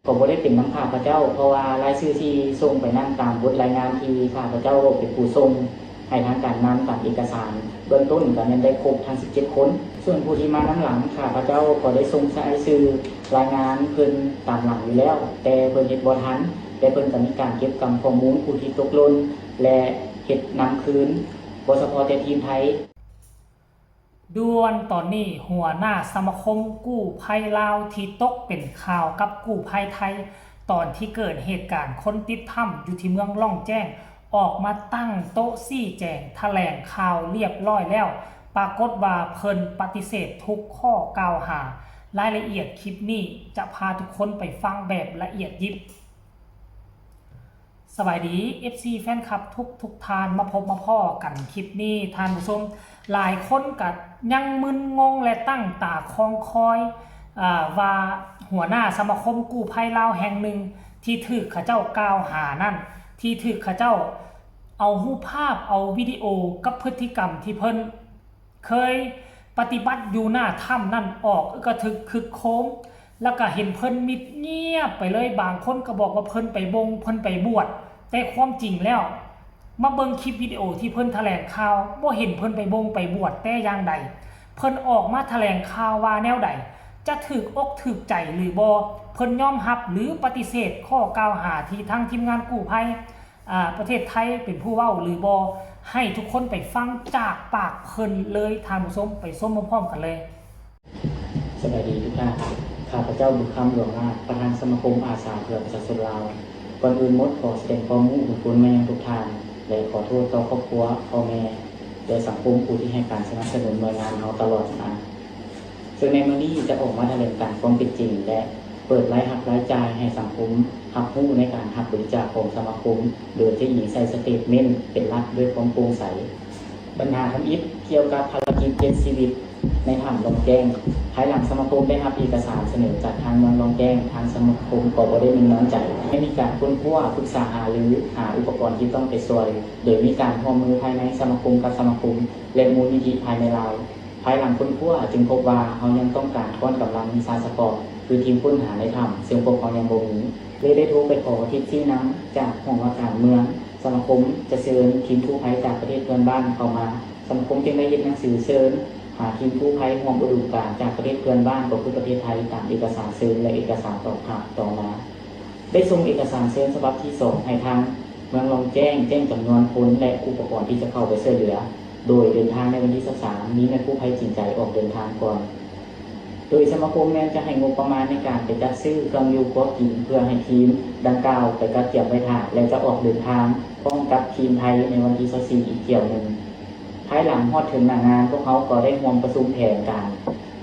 ก็บ่ได้เป็นน้ำข้าพเจ้าเพราะว่ารายชื่อที่ส่งไปนั่นตามบทรายงานที่ข้าพเจ้าเป็นผู้ส่งให้ทางการนำตามเอกสารเบื้องต้นก็ยังได้ครบทั้ง17คนส่วนผู้ที่มาน้ำหลังข้าพเจ้าก็ได้ส่งรายชื่อรายงานเพิ่นตามหลังอยู่แล้วแต่เพิ่นเฮ็ดบ่ทันแต่เพิ่นก็มีการเก็บกำข้อมูลผู้ที่ตกหล่นและเฮ็ดนำคืนบ่เฉพาะแต่ทีมไทยด่วนตอนนี้หัวหน้าสมาคมกู้ภัยลาวที่ตกเป็นข่าวกับกู้ภัยไทยตอนที่เกิดเหตุการณ์คนติดถ้ำอยู่ที่เมืองล่องแจ้งออกมาตั้งโต๊ะชี้แจงแถลงข่าวเรียบร้อยแล้วปรากฏว่าเพิ่นปฏิเสธทุกข้อกล่าวหารายละเอียดคลิปนี้จะพาทุกคนไปฟังแบบละเอียดยิบสวัสดี FC แฟนคลับทุกทานมาพบมาพ่อกันคลิปนี้ทานผู้ชมหลายคนก็ยังมึนงงและตั้งตาคองคอยว่าหัวหน้าสมาคมกู้ภัยลาวแห่งหนึ่งที่ถูกเขาเจ้ากล่าวหานั่นที่ถูกเขาเจ้าเอารูปภาพเอาวิดีโอกับพฤติกรรมที่เพิ่นเคยปฏิบัติอยู่หน้าถ้ำนั่นออกก็ถึกคึกโค้งแล้วก็เห็นเพิ่นมิดเงียบไปเลยบางคนก็บอกว่าเพิ่นไปบงเพิ่นไปบวชแต่ความจริงแล้วมาเบิ่งคลิปวิดีโอที่เพิ่นแถลงข่าวบ่เห็นเพิ่นไปบงไปบวชแต่อย่างใดเพิ่นออกมาแถลงข่าวว่าแนวใดจะถูกอกถูกใจหรือบ่เพิ่นยอมรับหรือปฏิเสธข้อกล่าวหาที่ทางทีมงานกู้ภัยประเทศไทยเป็นผู้เว้าหรือบ่ให้ทุกคนไปฟังจากปากเพิ่นเลยท่านผู้ชมไปชมพร้อมๆกันเลยสวัสดีทุกท่านข้าพเจ้าบุญคำหลวงนาถประธานสมาคมอาสาเพื่อประชาชนลาวก่อนอื่นหมดขอแสดงความมุ่งอุ่นคุณแม่ทุกท่านและขอโทษต่อครอบครัวพ่อแม่และสังคมผู้ที่ให้การสนับสนุนหน่วยงานเราตลอดมาซึ่งในมื้อนี้จะออกมาแถลงการความเป็นจริงและเปิดรายรับรายจ่ายให้สังคมรับรู้ในการรับบริจาคของสมาคมโดยที่หญิงใส่สเตทเมนต์เป็นรัฐด้วยความโปร่งใสปัญหาทำอิฐเกี่ยวกับภารกิจเจ็ดชีวิตในถ้ำลองแจ้งภายหลังสมาคมได้รับเอกสารเสนอจากทางเมืองลองแจ้งทางสมาคมก็บ่ได้มีน้ำใจให้มีการค้นคว้าปรึกษาหารือหาอุปกรณ์ที่ต้องไปช่วยโดยมีการร่วมมือภายในสมาคมกับสมาคมและมูลนิธิภายในลาวภายหลังค้นคว้าจึงพบว่าเขายังต้องการก้อนกำลังมีซาสปอร์ตคือทีมค้นหาในถ้ำซึ่งพวกเขายังบ่มีเลยได้โทรไปขอทิศที่น้ำจากห้องว่าการเมืองสมาคมจะเชิญทีมกู้ภัยจากประเทศเพื่อนบ้านเข้ามาสมาคมจึงได้ยื่นหนังสือเชิญหาทีมกู้ภัยห่วงอุดมการณ์จากประเทศเพื่อนบ้านก็คือประเทศไทยตามเอกสารเชิญและเอกสารต่อมาได้ส่งเอกสารเชิญฉบับที่2ให้ทางเมืองลองแจ้งจำนวนคนและอุปกรณ์ที่จะเข้าไปช่วยเหลือโดยเดินทางในวันที่23นี้แม่กู้ภัยจริงใจออกเดินทางก่อนโดยสมาคมจะให้งบประมาณในการไปจัดซื้อเครื่องอยู่ครัวกินเพื่อให้ทีมดังกล่าวไปกัดเกี่ยวไปถ่ายและจะออกเดินทางพร้อมกับทีมไทยในวันที่24อีกเกี่ยวหนึ่งภายหลังฮอดถึงหน้างานพวกเขาก็ได้ร่วมประชุมแผนการ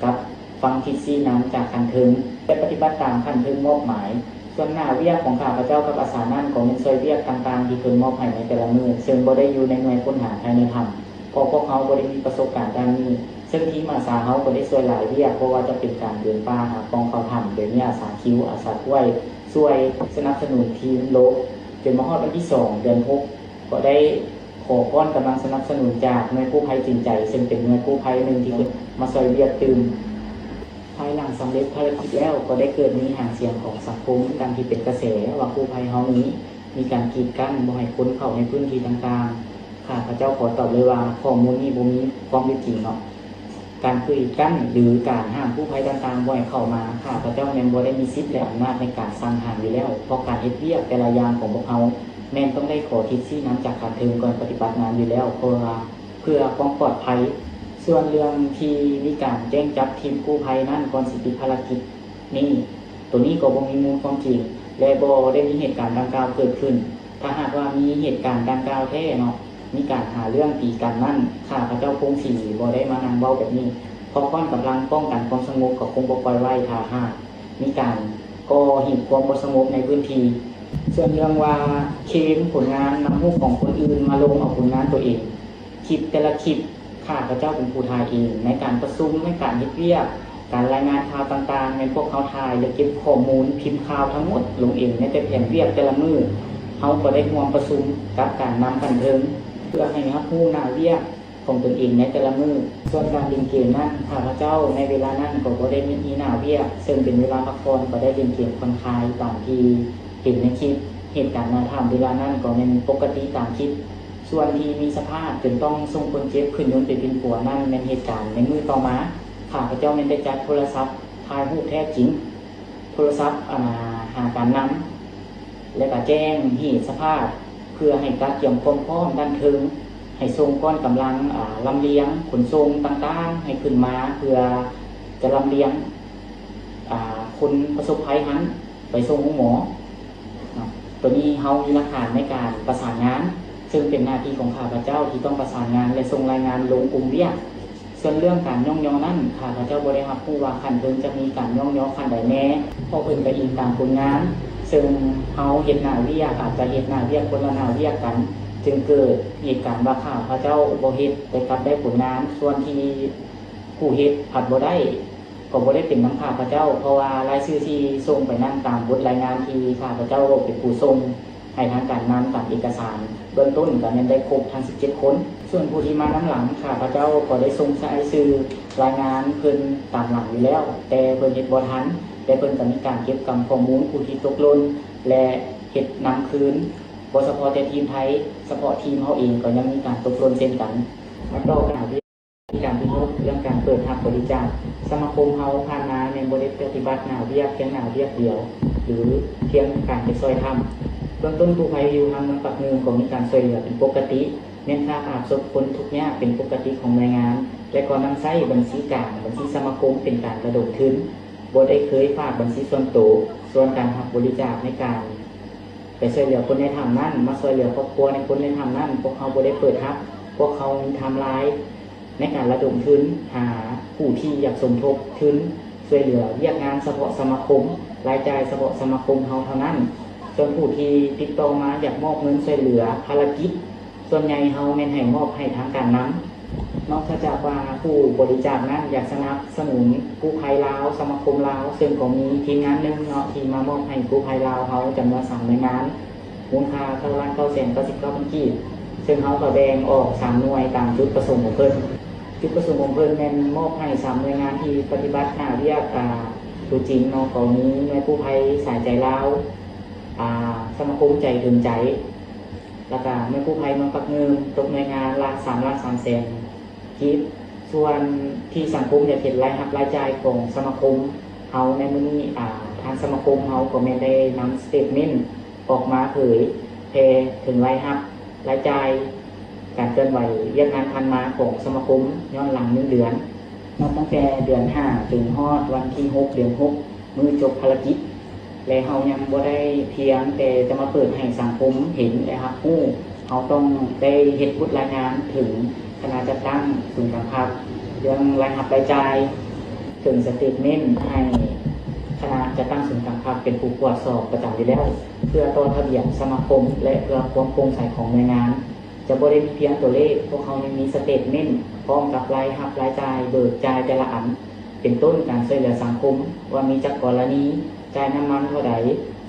กับฟังทิศซีน้ำจากคันทึงและปฏิบัติตามคันทึงมอบหมายส่วนหน้าเวียกของข้าพเจ้ากับอาสานั่นของเป็นซอยเวียกต่างๆที่เพิ่นมอบให้ในแต่ละมื้อซึ่งบ่ได้อยู่ในหน่วยค้นหาภายในถ้ำเพราะพวกเขาบ่ได้มีประสบการณ์ด้านนี้ซึ่งทีมอาสาเขาก็ได้ช่วยหลายเวียกเพราะว่าจะเป็นการเดินป่าหาปองเขาถ้ำโดยมีอาสาคิวอาสาถ้วยช่วยสนับสนุนทีมโลกจนมาฮอดวันที่2เดือน6ก็ได้ขอก้อนกำลังสนับสนุนจากหน่วยกู้ภัยจริงใจซึ่งเป็นหน่วยกู้ภัยหนึ่งที่มาช่วยเวียกตื่นภายหลังสำเร็จภารกิจแล้วก็ได้เกิดมีหางเสียงของสังคมดังที่เป็นกระแสว่ากู้ภัยเฮานี้มีการกีดกั้นบ่ให้คนเข้าในพื้นที่ต่างๆข้าพเจ้าขอตอบเลยว่าข้อมูลนี้บ่มีความเป็นจริงเนาะการกีดกั้นหรือการห้ามกู้ภัยต่างๆบ่ให้เข้ามาข้าพเจ้าแม่นบ่ได้มีสิทธิ์และอำนาจในการสั่งห้ามอยู่แล้วเพราะการเฮ็ดเวียกแต่ละอย่างของพวกเฮาแม่นต้องได้ขอทิศชี้น้ำจากการถึงก่อนปฏิบัติงานอยู่แล้วเพื่อความปลอดภัยส่วนเรื่องที่มีการแจ้งจับทีมกู้ภัยนั่นก่อนสิปิดภารกิจนี่ตัวนี้ก็บ่มีมูลความจริงและบ่ได้มีเหตุการณ์ดังกล่าวเกิดขึ้นถ้าหากว่ามีเหตุการณ์ดังกล่าวแท้เนาะมีการหาเรื่องตีกันนั่นข้าพเจ้าคงสิบ่ได้มานั่งเว้าแบบนี้เพราะก้อนกำลังป้องกันความสงบก็คงบ่ปล่อยไว้ถ้าหากมีการก่อเหตุความบ่สงบในพื้นที่ส่วนเรื่องว่าเคลมผลงานนำรูปของคนอื่นมาลงเอาผลงานตัวเองคลิปแต่ละคลิปข้าพเจ้าเป็นผู้ถ่ายเองในการประชุมในการเฮ็ดเวียกการรายงานข่าวต่างๆในพวกเขาถ่ายและเก็บข้อมูลพิมพ์ข่าวทั้งหมดลงเองในแต่แผนเวียกแต่ละมื้อเฮาก็ได้ร่วมประชุมกับการนำบันเทิงเพื่อให้รับรู้หน้าเวียกข ของตนเองในแต่ละมื้อส่วนการเล่นเกมนั้นข้าพเจ้าในเวลานั้นก็บ่ได้มีหน้าเวียกซึ่งเป็นเวลาพักผ่อนก็ได้เล่นเกมผ่อนคลายตามที่เห็นในคลิปเหตุการณ์ทำเวลานั้นก็เป็นปกติตามคลิปส่วนที่มีสภาพจนต้องส่งคนเจ็บขึ้นยนต์ไปเป็นผัวนั่นเป็นเหตุการณ์ในมือต่อมาข้าพเจ้าได้จัดโทรศัพท์ถ่ายรูปแท้จริงโทรศัพท์หาการนำและก็แจ้งเหตุสภาพเพื่อให้การเตรียมความพร้อมด้านเทิงให้ส่งก้อนกำลังลำเลียงขนส่งต่างๆให้ขึ้นมาเพื่อจะลำเลียงคนประสบภัยนั้นไปส่งหมอตัวนี้เฮามีหลักฐานในการประสานงานซึ่งเป็นหน้าที่ของข้าพเจ้าที่ต้องประสานงานและส่งรายงานลงกลุ่มเวียกส่วนเรื่องการย่องย่อนั้นข้าพเจ้าบ่ได้รับรู้ว่าขั้นเพิ่นจะมีการย่องย่อขั้นใดแน่เพราะเพิ่นก็อิงตามผลงานซึ่งเฮาเฮ็ดหน้าเวียกอาจจะเฮ็ดหน้าเวียกคนละหน้าเวียกกันจึงเกิดเหตุการณ์ว่าข้าพเจ้าบ่เฮ็ดแต่กลับได้ผลงานส่วนที่ผู้เฮ็ดผัดบ่ได้ก็บ่ได้เป็นน้ำข้าพเจ้าเพราะว่ารายชื่อที่ส่งไปนั้นตามบทรายงานที่ข้าพเจ้าเป็นผู้ส่งให้ทางการนำตามเอกสารเบื้องต้นก็ยังได้ครบทั้ง17คนส่วนผู้ที่มาน้ำหลังข้าพเจ้าก็ได้ส่งรายชื่อรายงานเพิ่นตามหลังอยู่แล้วแต่เพิ่นเฮ็ดบ่ทันแต่เพิ่นก็มีการเก็บกำข้อมูลผู้ที่ตกหล่นและเฮ็ดนำคืนบ่เฉพาะแต่ทีมไทยเฉพาะทีมเฮาเองก็ยังมีการตกหล่นเช่นกันแล้วก็การที่6เรื่องการเปิดรับบริจาคสมาคมเฮาผ่านมาในบ่ได้ปฏิบัติหน้าเวียกเพียงหน้าเวียกเดียวหรือเพียงการไปช่วยทำเบื้องต้นกู้ภัยอยู่ทางเมืองปักเมืองก็มีการช่วยเหลือเป็นปกติเน้นค่าอาบศพคนทุกข์ยากเป็นปกติของหน่วยงานและก็นำใช้บัญชีกลางบัญชีสมาคมเป็นการระดมทุนบ่ได้เคยฝากบัญชีส่วนตัวส่วนการรับบริจาคในการไปช่วยเหลือคนในถ้ำนั้นมาช่วยเหลือครอบครัวในคนในถ้ำนั้นพวกเขาบ่ได้เปิดรับพวกเขามีไทม์ไลน์ในการระดมทุนหาผู้ที่อยากสมทบทุนช่วยเหลือเรียกงานเฉพาะสมาคมรายจ่ายเฉพาะสมาคมเฮาเท่านั้นส่วนผู้ที่ติดต่อมาอยากมอบเงินช่วยเหลือภารกิจส่วนใหญ่เฮาแม่นให้มอบให้ทางการนั้นนอกจากว่าผู้บริจาคนั้นอยากสนับสนุนกู้ภัยลาวสมาคมลาวซึ่งก็มีทีมงานหนึ่งเนาะที่มามอบให้กู้ภัยลาวเฮาจำนวน3หน่วยงานมูลค่า9,999,000 กีบซึ่งเฮาก็แบ่งออก3หน่วยตามจุดประสงค์ของเพิ่นจุดประสงค์ของเพิ่นแม่นมอบให้3หน่วยงานที่ปฏิบัติหน้าเรียกตัวจริงเนาะก็มีหน่วยกู้ภัยสายใจลาวสมาคมใจถึงใจแล้วก็หน่วยกู้ภัยเมืองปักเมืองตกหน่วยงานละ3,300,000 กีบส่วนที่สังคมอยากเห็นรายรับรายจ่ายของสมาคมเฮาในมื้อนี้ทางสมาคมเฮาก็แม่นได้นำสเตทเมนต์ออกมาเผยแพร่ถึงรายรับรายจ่ายการเคลื่อนไหวเรียกงานพันมาของสมาคมย้อนหลัง1 เดือนนับตั้งแต่เดือน5ถึงฮอดวันที่6เดือน6มื้อจบภารกิจและเฮายังบ่ได้เพียงแต่จะมาเปิดให้สังคมเห็นและรับรู้เฮาต้องได้เฮ็ดบทรายงานถึงคณะจัดตั้งศูนย์การค้าเรื่องรายรับรายจ่ายถึงสเตทเมนต์ให้คณะจัดตั้งศูนย์การค้าเป็นผู้ตรวจสอบประจำอยู่แล้วเพื่อต่อทะเบียนสมาคมและเพื่อความโปร่งใสของหน่วยงานจะบ่ได้มีเพียงตัวเลขพวกเขายังมีสเตทเมนต์พร้อมกับรายรับรายจ่ายเบิกจ่ายแต่ละอันเป็นต้นการช่วยเหลือสังคมว่ามีจักกรณีจ่ายน้ำมันเท่าใด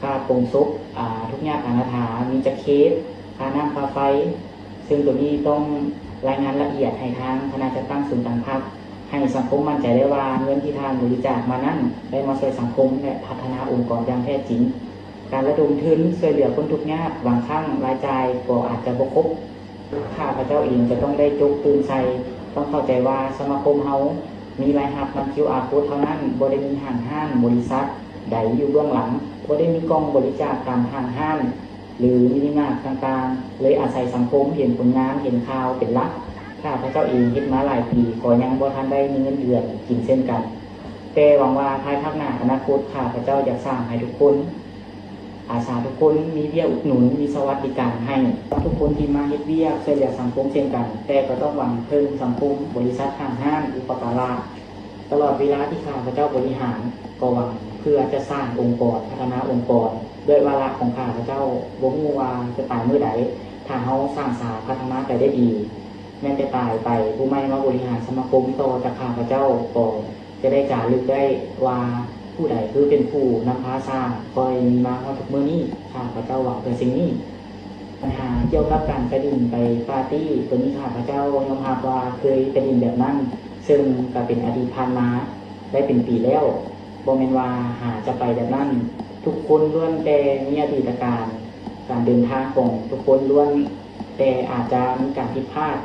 ค่าปรุงสุกทุกอย่างอนาถามีจักเคสค่าน้ำค่าไฟซึ่งตัวนี้ต้องรายงานละเอียดให้ทางคณะจัดตั้งศูนย์การค้าให้สังคมมั่นใจได้ว่าเงินที่ทางบริจาคมานั้นได้มาช่วยสังคมและพัฒนาองค์กรอย่างแท้จริงการระดมทุนช่วยเหลือคนทุกข์ยากบางครั้งรายจ่ายก็อาจจะบ่ครบข้าพเจ้าเองจะต้องได้จกตื่นใจต้องเข้าใจว่าสมาคมเฮามีรายรับนำ QR code เท่านั้นบ่ได้มีห้างบริษัทใดอยู่เบื้องหลังบ่ได้มีกองบริจาคตามห้างหรือมินิมาร์ทต่างๆเลยอาศัยสังคมเห็นผลงานเห็นข่าวเป็นหลักข้าพเจ้าเองเฮ็ดมาหลายปีก็ยังบ่ทันได้มีเงินเดือนกินเช่นกันแต่หวังว่าภายภาคหน้าอนาคตข้าพเจ้าอยากสร้างให้ทุกคนอาสาทุกคนมีเบี้ยอุดหนุนมีสวัสดิการให้ทุกคนที่มาเฮ็ดเบี้ยช่วยเหลือสังคมเช่นกันแต่ก็ต้องหวังเพิ่มสังคมบริษัทห้างอุปการะตลอดเวลาที่ข้าพเจ้าบริหารก็หวังเพื่อจะสร้างองค์กรพัฒนาองค์กรด้วยวาระของข้าพเจ้าบ่ฮู้ว่าจะตายมื้อใดถ้าเฮาสร้างสรรค์พัฒนาไปได้ดีแม้แต่ตายไปผู้ใหม่มาบริหารสมาคมต่อจากข้าพเจ้าก็จะได้จารึกได้ว่าผู้ใดคือเป็นผู้นำพาสร้างคอยมีมาฮอดทุกมื้อนี้ข้าพเจ้าหวังเพื่อสิ่งนี้ ปัญหาเกี่ยวกับการไปดินไปปาร์ตี้ตัวนี้ข้าพเจ้ายอมรับว่าเคยไปดินแบบนั้นซึ่งก็เป็นอดีตผ่านมาได้เป็นปีแล้วบ่แม่นว่าหาจะไปแบบนั้นทุกคนล้วนแต่มีอดีตการเดินทางของทุกคนล้วนแต่อาจจะมีการผิดพลาด